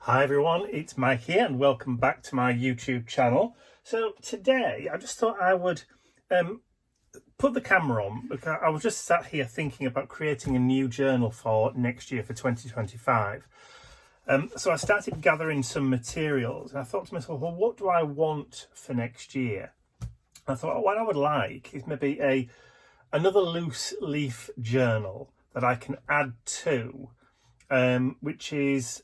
Hi everyone, it's Mike here and welcome back to my YouTube channel. So today I just thought I would put the camera on because I was just sat here thinking about creating a new journal for next year for 2025. So I started gathering some materials and I thought to myself, well, what do I want for next year? I thought what I would like is maybe another loose leaf journal that I can add to, which is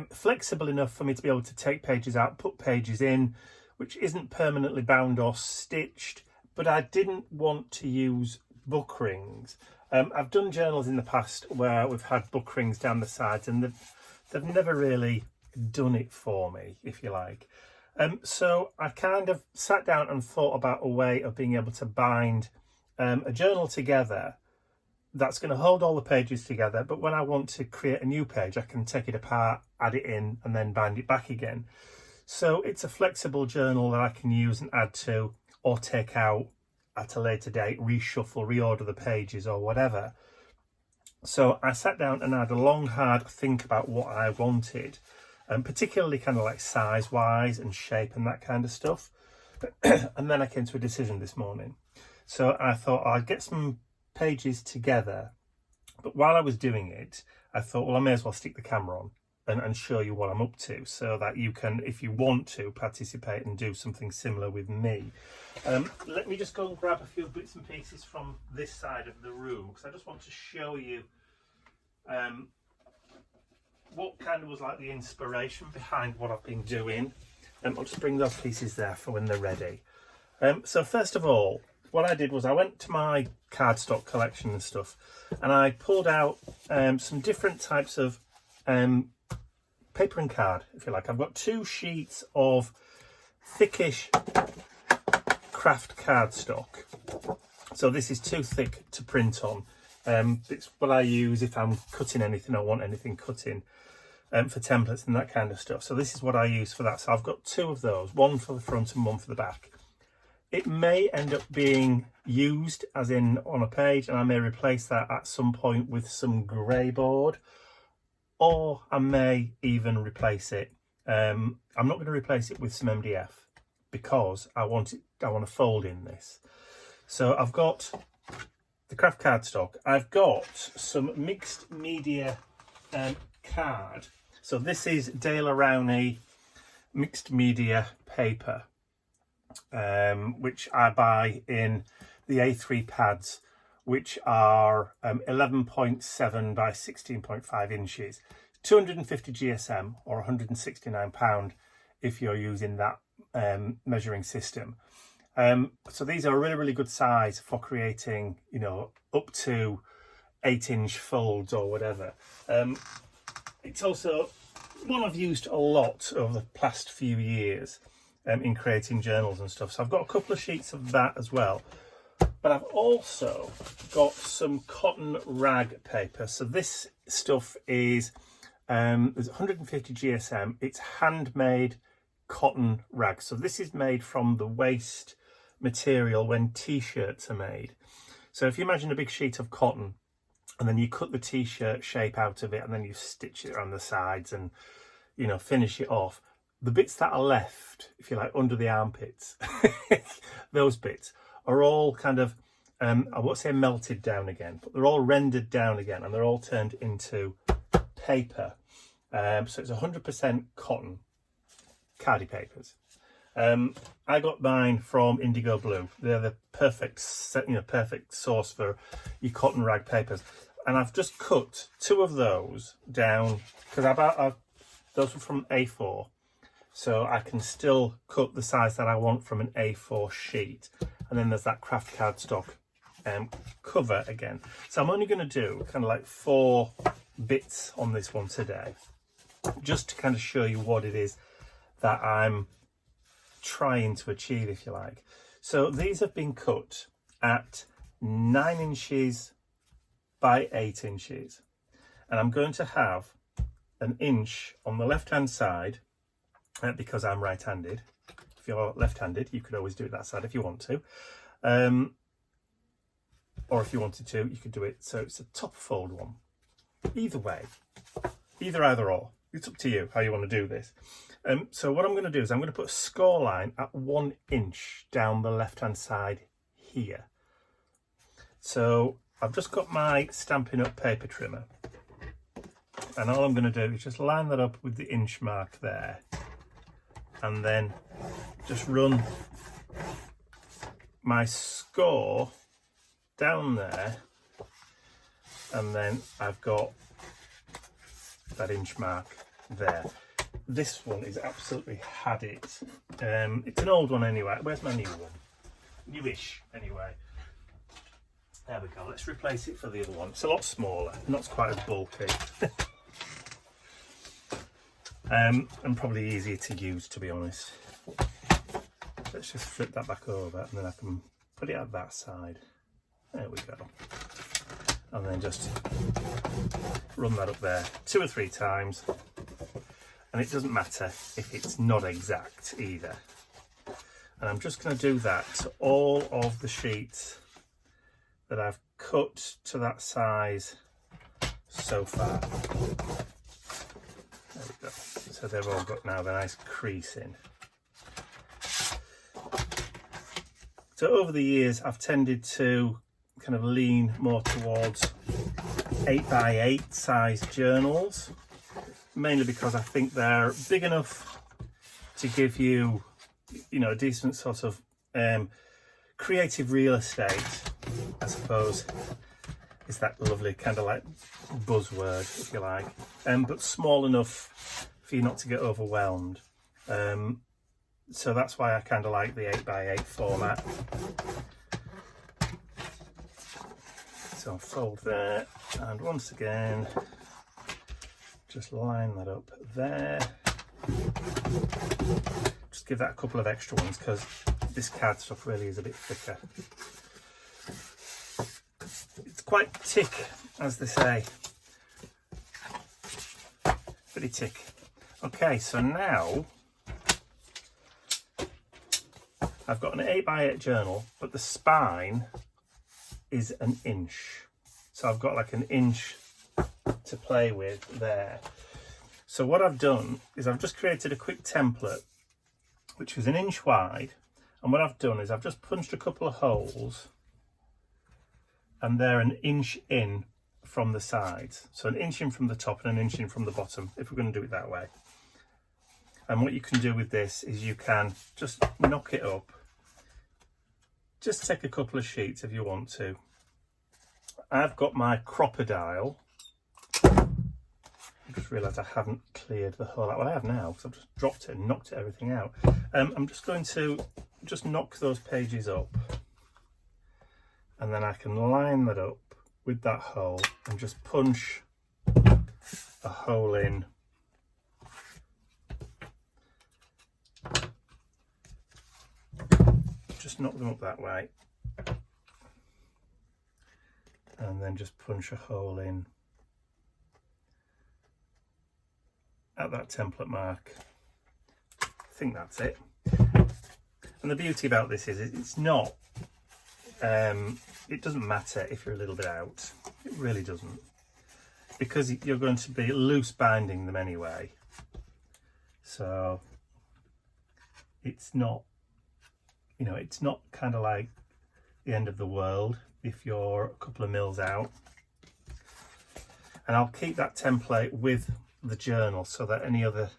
flexible enough for me to be able to take pages out, put pages in, which isn't permanently bound or stitched, but I didn't want to use book rings. I've done journals in the past where we've had book rings down the sides and they've never really done it for me, if you like. So I kind of sat down and thought about a way of being able to bind a journal together that's going to hold all the pages together, but when I want to create a new page I can take it apart, add it in and then bind it back again. So it's a flexible journal that I can use and add to or take out at a later date, reshuffle, reorder the pages or whatever. So I sat down and had a long hard think about what I wanted, and particularly kind of like size wise and shape and that kind of stuff. And then I came to a decision this morning. So I thought I'd get some pages together, but while I was doing it I thought, well, I may as well stick the camera on and show you what I'm up to so that you can, if you want to, participate and do something similar with me. Let me just go and grab a few bits and pieces from this side of the room because I just want to show you what kind of was like the inspiration behind what I've been doing. I'll just bring those pieces there for when they're ready. So first of all, what I did was I went to my cardstock collection and stuff and I pulled out some different types of paper and card, if you like. I've got 2 sheets of thickish craft cardstock. So this is too thick to print on. It's what I use if I'm cutting anything or want anything cutting for templates and that kind of stuff. So this is what I use for that. So I've got 2 of those, one for the front and one for the back. It may end up being used as in on a page and I may replace that at some point with some grey board, or I may even replace it. I'm not going to replace it with some MDF because I want to fold in this. So I've got the craft cardstock. I've got some mixed media card. So this is Dale Arowney mixed media paper, which I buy in the A3 pads, which are 11.7 by 16.5 inches, 250 GSM or £169 if you're using that measuring system. So these are a really good size for creating, you know, up to 8-inch folds or whatever. It's also one I've used a lot over the past few years in creating journals and stuff. So I've got a couple of sheets of that as well. But I've also got some cotton rag paper. So this stuff is there's 150 GSM. It's handmade cotton rag. So this is made from the waste material when t-shirts are made. So if you imagine a big sheet of cotton and then you cut the t-shirt shape out of it and then you stitch it around the sides and, you know, finish it off. The bits that are left, if you like, under the armpits, those bits are all kind of, I won't say melted down again, but they're all rendered down again and they're all turned into paper. So it's 100% cotton cardi papers. I got mine from Indigo Blue. They're the perfect source for your cotton rag papers. And I've just cut 2 of those down because those were from A4. So I can still cut the size that I want from an A4 sheet. And then there's that craft cardstock cover again. So I'm only going to do kind of like 4 bits on this one today, just to kind of show you what it is that I'm trying to achieve, if you like. So these have been cut at 9 inches by 8 inches. And I'm going to have an inch on the left-hand side, because I'm right-handed. If you're left-handed, you could always do it that side if you want to. Or if you wanted to, you could do it so it's a top fold one. Either way, either or, it's up to you how you want to do this. So what I'm going to do is I'm going to put a score line at 1 inch down the left hand side here. So I've just got my Stampin' Up paper trimmer, and all I'm going to do is just line that up with the inch mark there, and then just run my score down there, and then I've got that inch mark there. This one is absolutely had it. It's an old one anyway. Where's my new one? Newish anyway. There we go. Let's replace it for the other one. It's a lot smaller, not quite as bulky. And probably easier to use, to be honest. Let's just flip that back over, and then I can put it at that side. There we go. And then just run that up there 2 or 3 times. And it doesn't matter if it's not exact either. And I'm just going to do that to all of the sheets that I've cut to that size so far. There we go. So they've all got now the nice crease in. So over the years, I've tended to kind of lean more towards 8x8 size journals, mainly because I think they're big enough to give you, you know, a decent sort of creative real estate, I suppose, is that lovely kind of like buzzword, if you like, but small enough for you not to get overwhelmed. So that's why I kind of like the 8x8 format. So I'll fold there, and once again, just line that up there. Just give that a couple of extra ones because this card stuff really is a bit thicker. It's quite thick, as they say. Pretty thick. Okay, so now I've got an 8x8 journal, but the spine is an inch. So I've got like an inch to play with there. So what I've done is I've just created a quick template, which is an inch wide. And what I've done is I've just punched a couple of holes, and they're an inch in from the sides. So an inch in from the top and an inch in from the bottom, if we're going to do it that way. And what you can do with this is you can just knock it up. Just take a couple of sheets if you want to. I've got my crocodile. I just realised I haven't cleared the whole out. Well, I have now, because I've just dropped it and knocked everything out. I'm just going to just knock those pages up, and then I can line that up with that hole and just punch a hole in. Just knock them up that way, and then just punch a hole in at that template mark. I think that's it. And the beauty about this is it's not, it doesn't matter if you're a little bit out. It really doesn't, because you're going to be loose binding them anyway. So it's not, you know, it's not kind of like the end of the world if you're a couple of mils out. And I'll keep that template with the journal so that any other,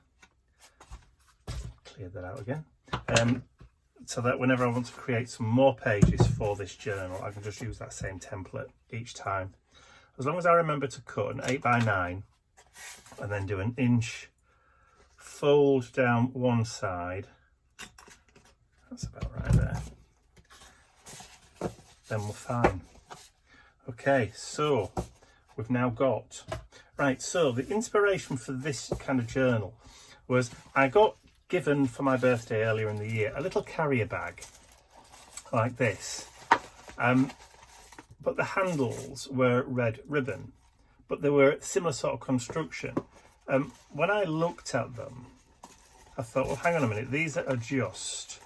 clear that out again, so that whenever I want to create some more pages for this journal, I can just use that same template each time. As long as I remember to cut an 8x9 and then do an inch fold down one side. That's about right there. Then we're fine. Okay, so we've now got, right, so the inspiration for this kind of journal was I got given for my birthday earlier in the year a little carrier bag like this. But the handles were red ribbon, but they were similar sort of construction. When I looked at them, I thought, well, hang on a minute, these are just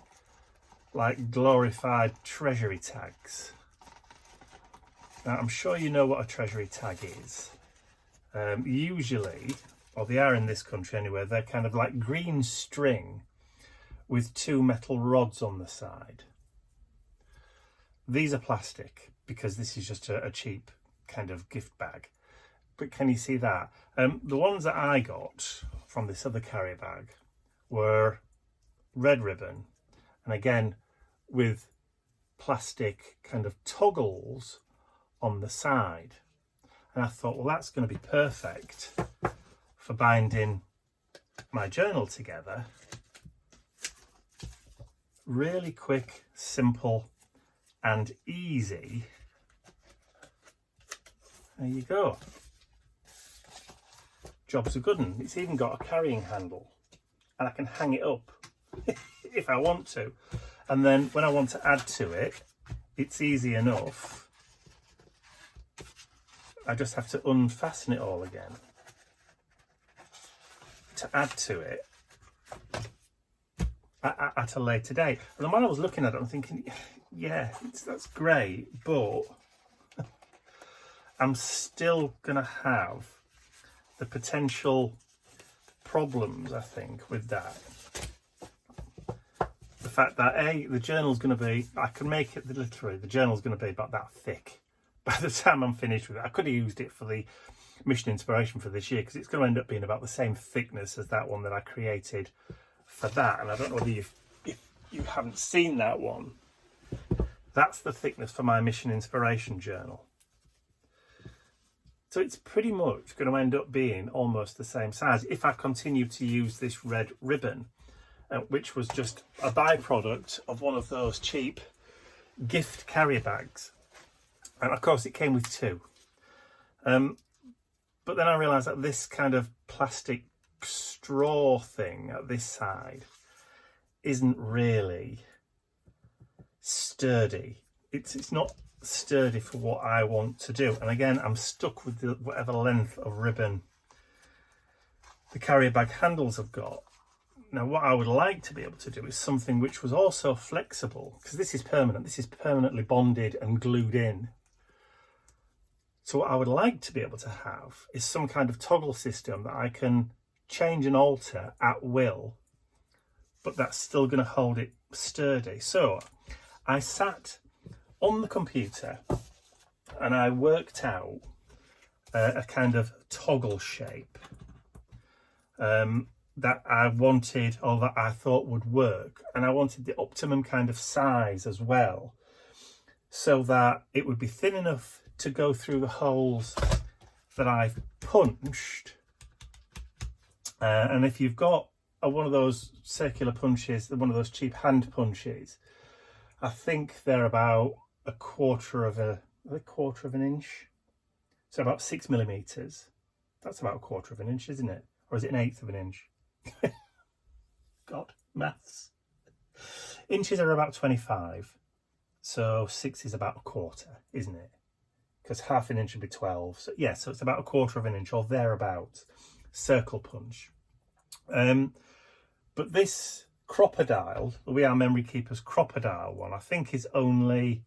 like glorified treasury tags. Now, I'm sure you know what a treasury tag is. Usually or they are in this country anyway, they're kind of like green string with 2 metal rods on the side. These are plastic because this is just a cheap kind of gift bag. But can you see that? The ones that I got from this other carrier bag were red ribbon, and again with plastic kind of toggles on the side. And I thought, well, that's going to be perfect for binding my journal together. Really quick, simple and easy. There you go. Job's a good one. It's even got a carrying handle and I can hang it up if I want to. And then when I want to add to it, it's easy enough. I just have to unfasten it all again to add to it at a later date. And then when I was looking at it, I'm thinking, yeah, that's great, but I'm still going to have the potential problems, I think, with that. The fact that the journal's going to be, I can make it literally, the journal's going to be about that thick by the time I'm finished with it. I could have used it for the mission inspiration for this year because it's going to end up being about the same thickness as that one that I created for that. And I don't know whether if you haven't seen that one, that's the thickness for my mission inspiration journal. So it's pretty much going to end up being almost the same size if I continue to use this red ribbon, which was just a byproduct of one of those cheap gift carrier bags. And of course it came with 2. But then I realised that this kind of plastic straw thing at this side isn't really sturdy. It's not sturdy for what I want to do. And again, I'm stuck with whatever length of ribbon the carrier bag handles have got. Now, what I would like to be able to do is something which was also flexible, because this is permanent. This is permanently bonded and glued in. So what I would like to be able to have is some kind of toggle system that I can change and alter at will, but that's still going to hold it sturdy. So I sat on the computer and I worked out a kind of toggle shape that I wanted, or that I thought would work. And I wanted the optimum kind of size as well, so that it would be thin enough to go through the holes that I've punched. And if you've got one of those circular punches, one of those cheap hand punches, I think they're about a quarter of an inch. So about 6 millimeters. That's about a quarter of an inch, isn't it? Or is it 1/8 of an inch? God, maths. Inches are about 25. So 6 is about a quarter, isn't it? Because half an inch would be 12. So yeah, so it's about a quarter of an inch or thereabouts. Circle punch. But this crocodile, the We Are Memory Keepers crocodile one, I think is only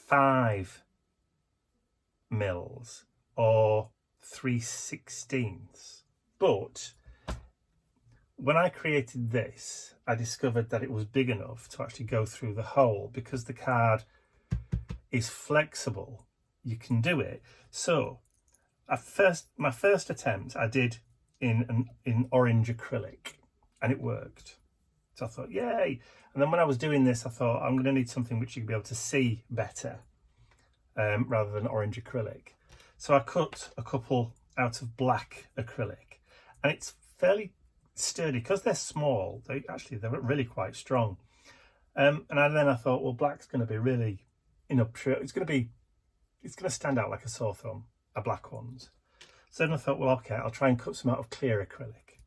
5 mils or 3/16. But when I created this, I discovered that it was big enough to actually go through the hole. Because the card is flexible, you can do it. So my first attempt I did in orange acrylic, and it worked. So I thought, yay. And then when I was doing this, I thought, I'm going to need something which you can be able to see better, rather than orange acrylic. So I cut a couple out of black acrylic, and it's fairly sturdy because they're small. They're really quite strong. And then I thought, well, black's going to be really it's going to stand out like a sore thumb, a black ones. So then I thought, well, okay, I'll try and cut some out of clear acrylic.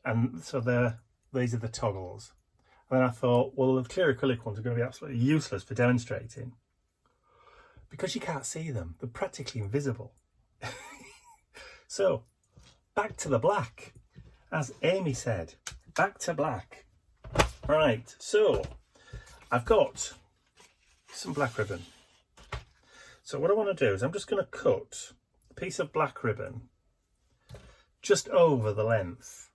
And so these are the toggles. And then I thought, well, the clear acrylic ones are going to be absolutely useless for demonstrating because you can't see them. They're practically invisible. So back to the black, as Amy said, back to black. Right, so I've got some black ribbon. So what I want to do is I'm just going to cut a piece of black ribbon just over the length.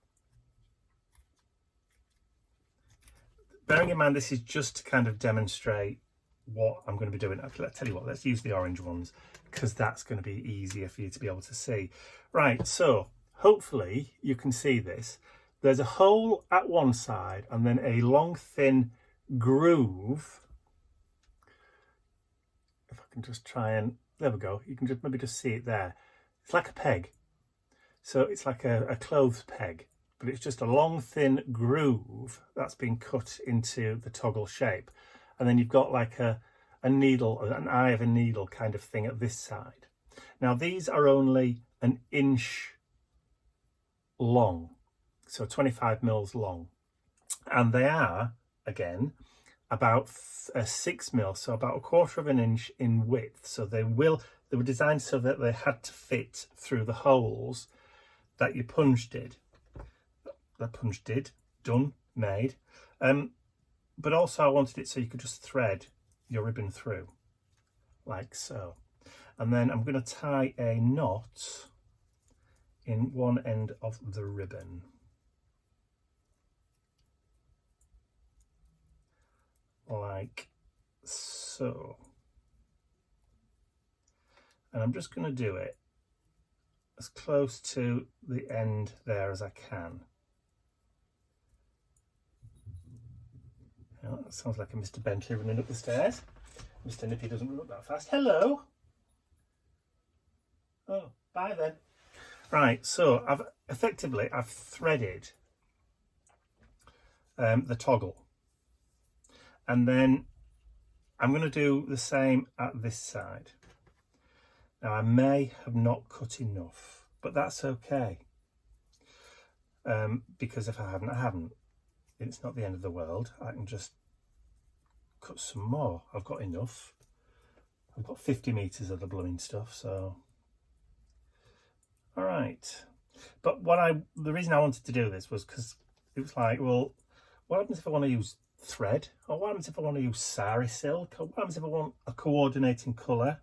Bearing in mind this is just to kind of demonstrate what I'm going to be doing. I'll tell you what, let's use the orange ones because that's going to be easier for you to be able to see. Right, so hopefully you can see this. There's a hole at one side and then a long thin groove. If I can just try and, there we go, you can just maybe just see it there. It's like a peg. So it's like a clothes peg, but it's just a long thin groove that's been cut into the toggle shape. And then you've got like a needle, an eye of a needle kind of thing at this side. Now these are only an inch long, so 25 mils long. And they are, again, about 6 mils, so about 1/4 of an inch in width. So they were designed so that they had to fit through the holes that your punch did. That punch did, done, made. But also I wanted it so you could just thread your ribbon through, like so. And then I'm going to tie a knot in one end of the ribbon. Like so. And I'm just going to do it as close to the end there as I can. Oh, that sounds like a Mr. Bentley running up the stairs. Mr. Nippy doesn't run up that fast. Hello. Oh, bye then. Right, so I've threaded the toggle. And then I'm going to do the same at this side. Now I may have not cut enough, but that's okay. Because if I haven't, I haven't. It's not the end of the world. I can just cut some more. I've got enough. I've got 50 meters of the blooming stuff, so. All right. But the reason I wanted to do this was because it was like, well, what happens if I want to use thread? Or what happens if I want to use sari silk? Or what happens if I want a coordinating colour?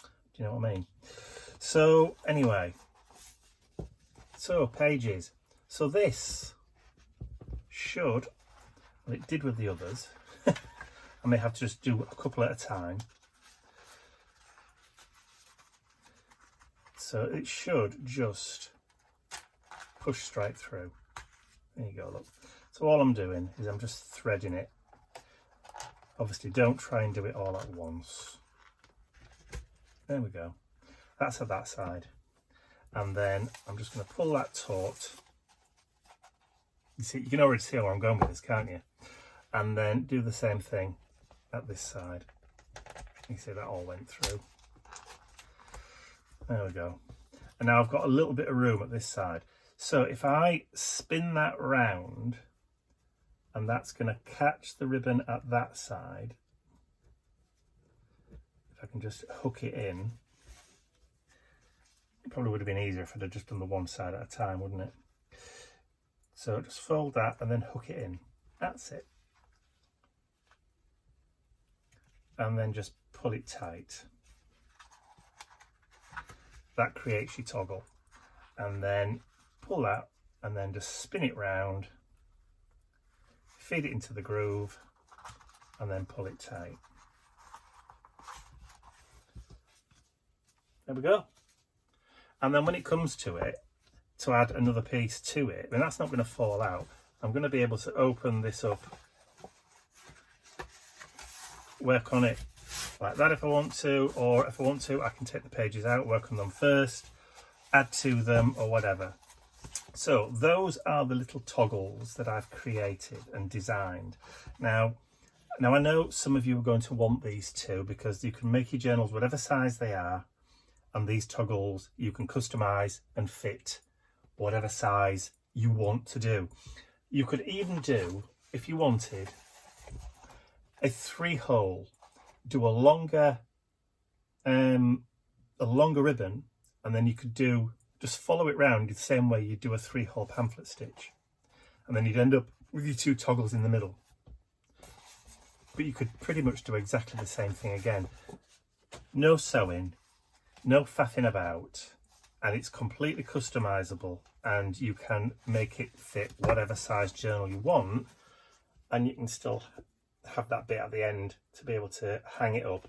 Do you know what I mean? So anyway, so pages. So this should, well, it did with the others. I may have to just do a couple at a time. So it should just push straight through. There you go, look. So all I'm doing is I'm just threading it. Obviously don't try and do it all at once. There we go. That's at that side. And then I'm just going to pull that taut. You see, you can already see where I'm going with this, can't you? And then do the same thing at this side. You see that all went through. There we go. And now I've got a little bit of room at this side. So if I spin that round, and that's going to catch the ribbon at that side. If I can just hook it in. It probably would have been easier if I'd have just done the one side at a time, wouldn't it? So just fold that and then hook it in. That's it. And then just pull it tight. That creates your toggle. And then pull that and then just spin it round, feed it into the groove, and then pull it tight. There we go. And then when it comes to it, to add another piece to it, and that's not going to fall out, I'm going to be able to open this up, work on it like that if I want to, or if I want to, I can take the pages out, work on them first, add to them, or whatever. So those are the little toggles that I've created and designed. Now I know some of you are going to want these too, because you can make your journals whatever size they are, and these toggles you can customize and fit whatever size you want to do. You could even do, if you wanted, a 3-hole, do a longer ribbon, and then you could do, just follow it round the same way you do a 3-hole pamphlet stitch, and then you'd end up with your 2 toggles in the middle. But you could pretty much do exactly the same thing again. No sewing, no faffing about, and it's completely customizable, and you can make it fit whatever size journal you want, and you can still have that bit at the end to be able to hang it up.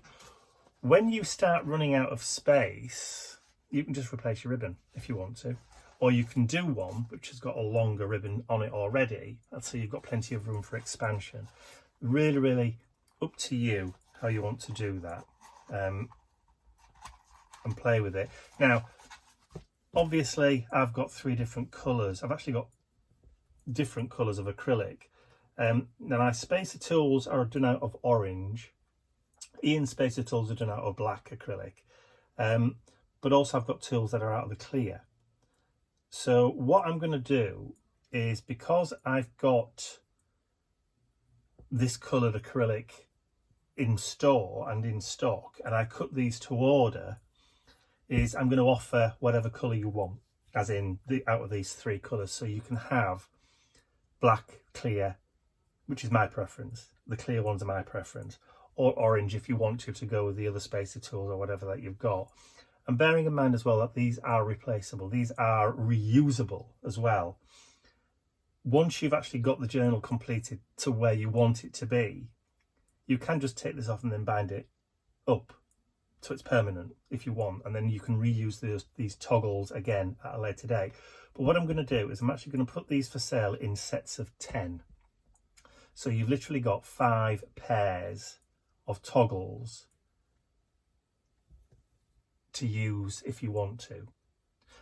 When you start running out of space, you can just replace your ribbon if you want to, or you can do one which has got a longer ribbon on it already, and so you've got plenty of room for expansion. Really up to you how you want to do that, and play with it. Now obviously I've got 3 different colours. I've actually got different colours of acrylic. Now my spacer tools are done out of orange. Ian's spacer tools are done out of black acrylic. But also I've got tools that are out of the clear. So what I'm going to do is, because I've got this coloured acrylic in store and in stock, and I cut these to order, is I'm going to offer whatever colour you want, as in out of these 3 colours. So you can have black, clear, which is my preference. The clear ones are my preference, or orange if you want to go with the other spacer tools or whatever that you've got. And bearing in mind as well that these are replaceable, these are reusable as well. Once you've actually got the journal completed to where you want it to be, you can just take this off and then bind it up so it's permanent if you want, and then you can reuse these toggles again at a later date. But what I'm going to do is I'm actually going to put these for sale in sets of 10. So you've literally got 5 pairs of toggles to use if you want to.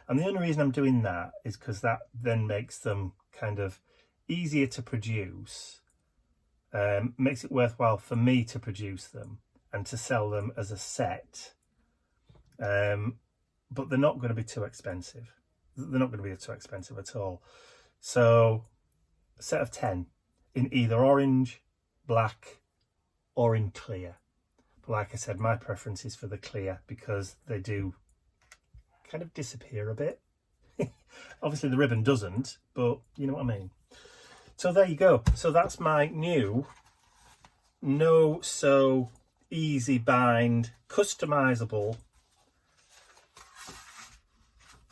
And the only reason I'm doing that is because that then makes them kind of easier to produce, makes it worthwhile for me to produce them and to sell them as a set, but they're not going to be too expensive. They're not going to be too expensive at all. So a set of 10 in either orange, black, or in clear. But like I said, my preference is for the clear because they do kind of disappear a bit. Obviously the ribbon doesn't, but you know what I mean. So there you go. So that's my new no-sew, easy bind, customizable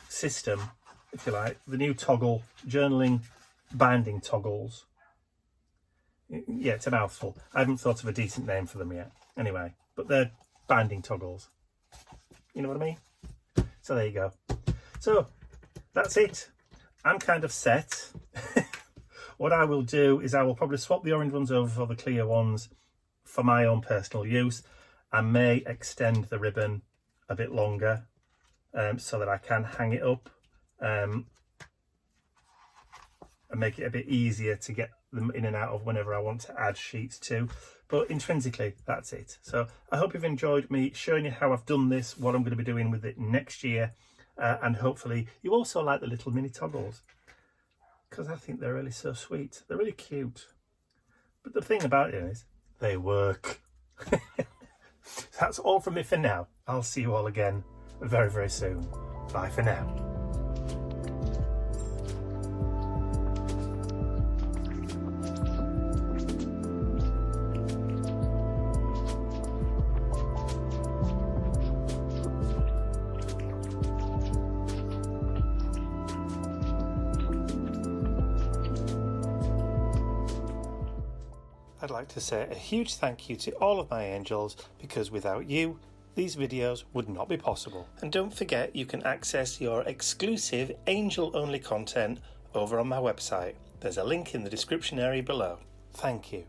system, if you like. The new toggle journaling binding toggles. Yeah, it's a mouthful. I haven't thought of a decent name for them yet. Anyway, but they're binding toggles. You know what I mean? So there you go. So that's it. I'm kind of set. What I will do is I will probably swap the orange ones over for the clear ones for my own personal use. I may extend the ribbon a bit longer so that I can hang it up and make it a bit easier to get them in and out of whenever I want to add sheets to. But intrinsically, that's it. So I hope you've enjoyed me showing you how I've done this, what I'm going to be doing with it next year, and hopefully you also like the little mini toggles, because I think they're really so sweet. They're really cute. But the thing about it is, they work. That's all from me for now. I'll see you all again very, very soon. Bye for now. I'd like to say a huge thank you to all of my angels, because without you, these videos would not be possible. And don't forget, you can access your exclusive angel-only content over on my website. There's a link in the description area below. Thank you.